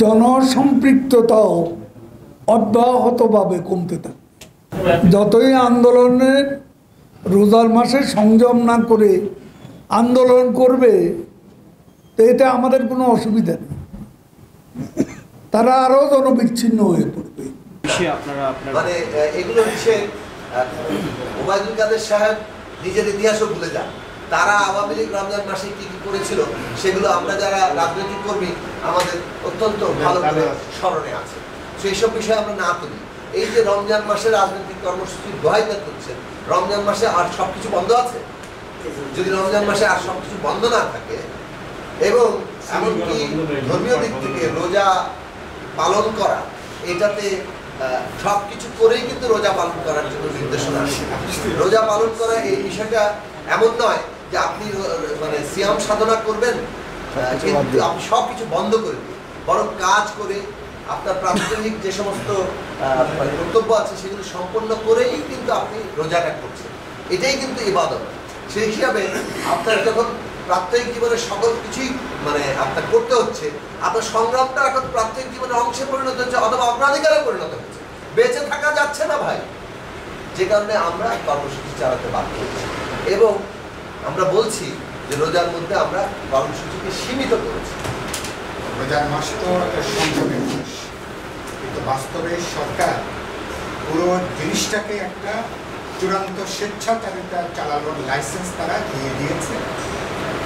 জনসম্পৃক্ততাও অব্যাহতভাবে কমতে থাকে। যতই আন্দোলনের রোজার মাসে সংযম না করে আন্দোলন করবে, তো এটা আমাদের কোনো অসুবিধা নেই, তারা আরও জনবিচ্ছিন্ন হয়ে পড়বে। মানে এগুলো হচ্ছে ওবায়দুল কাদের সাহেব নিজের ইতিহাসও ভুলে যান। তারা আওয়ামী লীগ রমজান মাসে কি কি করেছিল সেগুলো আমরা যারা রাজনৈতিক কর্মী আমাদের অত্যন্ত ভালো করে স্মরণে আছে। সেই সব বিষয়ে আমরা না তুলি। এই যে রমজান মাসে রাজনৈতিক কর্মসূচির দোহাইতা করছেন, রমজান মাসে আর সবকিছু বন্ধ আছে? যদি রমজান মাসে আর সবকিছু বন্ধ না থাকে এবং এমনকি ধর্মীয় দিক থেকে রোজা পালন করা, এটাতে সবকিছু করেই কিন্তু রোজা পালন করার জন্য নির্দেশনা আছে। রোজা পালন করা এই বিষয়টা এমন নয় যে আপনি মানে সিয়াম সাধনা করবেন কিন্তু আপনি সবকিছু বন্ধ করে দিন, বরং কাজ করে আপনার প্রাত্যহিক যে সমস্ত কর্তব্য আছে সেগুলো সম্পন্ন করেই কিন্তু আপনি রোজাটা করছেন। এটাই কিন্তু ইবাদত। সেই হিসাবে আপনার যখন প্রাত্যহিক জীবনের সকল কিছুই মানে আপনার করতে হচ্ছে, আপনার সংগ্রামটা এখন প্রাত্যহিক জীবনের অংশে পরিণত হচ্ছে অথবা অগ্রাধিকারে পরিণত হচ্ছে। বেঁচে থাকা যাচ্ছে না ভাই, যে কারণে আমরা কর্মসূচি চালাতে বাধ্য হচ্ছি এবং আমরা বলছি যে রোজার মধ্যে আমরা কর্মসূচিকে সীমিত করেছি। রোজার মাস তো একটা সংযমের মাস, কিন্তু বাস্তবে সরকার পুরো জিনিসটাকে একটা চূড়ান্ত স্বেচ্ছাচারিতা চালানোর লাইসেন্স তারা দিয়ে দিয়েছে।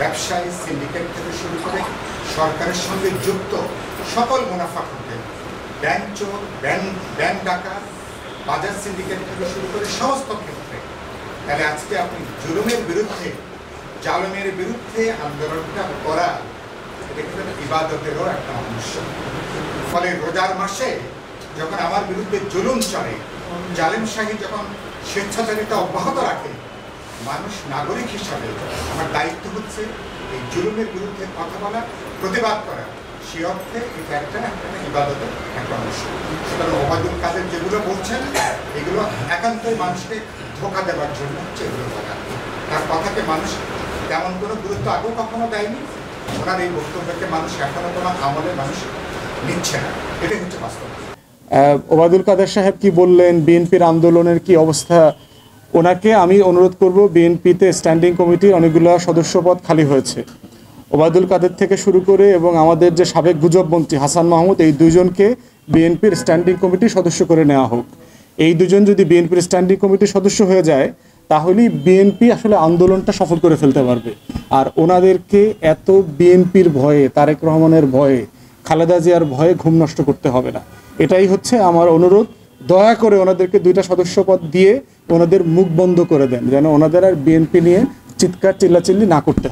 ব্যবসায়ী সিন্ডিকেট থেকে শুরু করে সরকারের সঙ্গে যুক্ত সকল মুনাফা করতে, ব্যাংক চোর, ব্যাংক ডাকাত, বাজার সিন্ডিকেট থেকে শুরু করে সমস্ত ক্ষেত্রে। তাহলে আজকে আপনি জুলুমের বিরুদ্ধে, জালেমের বিরুদ্ধে আন্দোলনটা করা, এটা কিন্তু ইবাদতেরও একটা অংশ। ফলে রোজার মাসে যখন আমার বিরুদ্ধে জুলুম চলে, জালেমশাহী যখন স্বেচ্ছাচারিতা অব্যাহত রাখে, মানুষ নাগরিক হিসাবে আমার দায়িত্ব হচ্ছে এই জুলুমের বিরুদ্ধে কথা বলা, প্রতিবাদ করা। সে অর্থে এটা একটা ইবাদতের একটা অংশ। সুতরাং ওবায়দুল কাদের যেগুলো বলছেন এগুলো একান্তই মানুষকে ধোঁকা দেওয়ার জন্য হচ্ছে এগুলো বলা। তার কথাকে মানুষ তেমন কোনো গুরুত্ব আগেও কখনো দেয়নি, ওনার এই বক্তব্যকে মানুষ এখনো কোনো আমলে মানুষ নিচ্ছে না। এটাই হচ্ছে বাস্তব। ওবায়দুল কাদের সাহেব কি বললেন, বিএনপির আন্দোলনের কি অবস্থা, ওনাকে আমি অনুরোধ করব, বিএনপিতে স্ট্যান্ডিং কমিটির অনেকগুলো সদস্যপদ খালি হয়েছে। ওবায়দুল কাদের থেকে শুরু করে এবং আমাদের যে সাবেক গুজব মন্ত্রী হাসান মাহমুদ, এই দুজনকে বিএনপির স্ট্যান্ডিং কমিটির সদস্য করে নেওয়া হোক। এই দুজন যদি বিএনপির স্ট্যান্ডিং কমিটির সদস্য হয়ে যায় তাহলেই বিএনপি আসলে আন্দোলনটা সফল করে ফেলতে পারবে। আর ওনাদেরকে এত বিএনপির ভয়ে, তারেক রহমানের ভয়ে, খালেদা জিয়ার ভয়ে ঘুম নষ্ট করতে হবে না। এটাই হচ্ছে আমার অনুরোধ। দয়া করে ওনাদেরকে 2টা সদস্যপদ দিয়ে ওনাদের মুখ বন্ধ করে দেন, যেন ওনাদের আর বিএনপি নিয়ে চিৎকার চিল্লাচিল্লি না করতে হয়।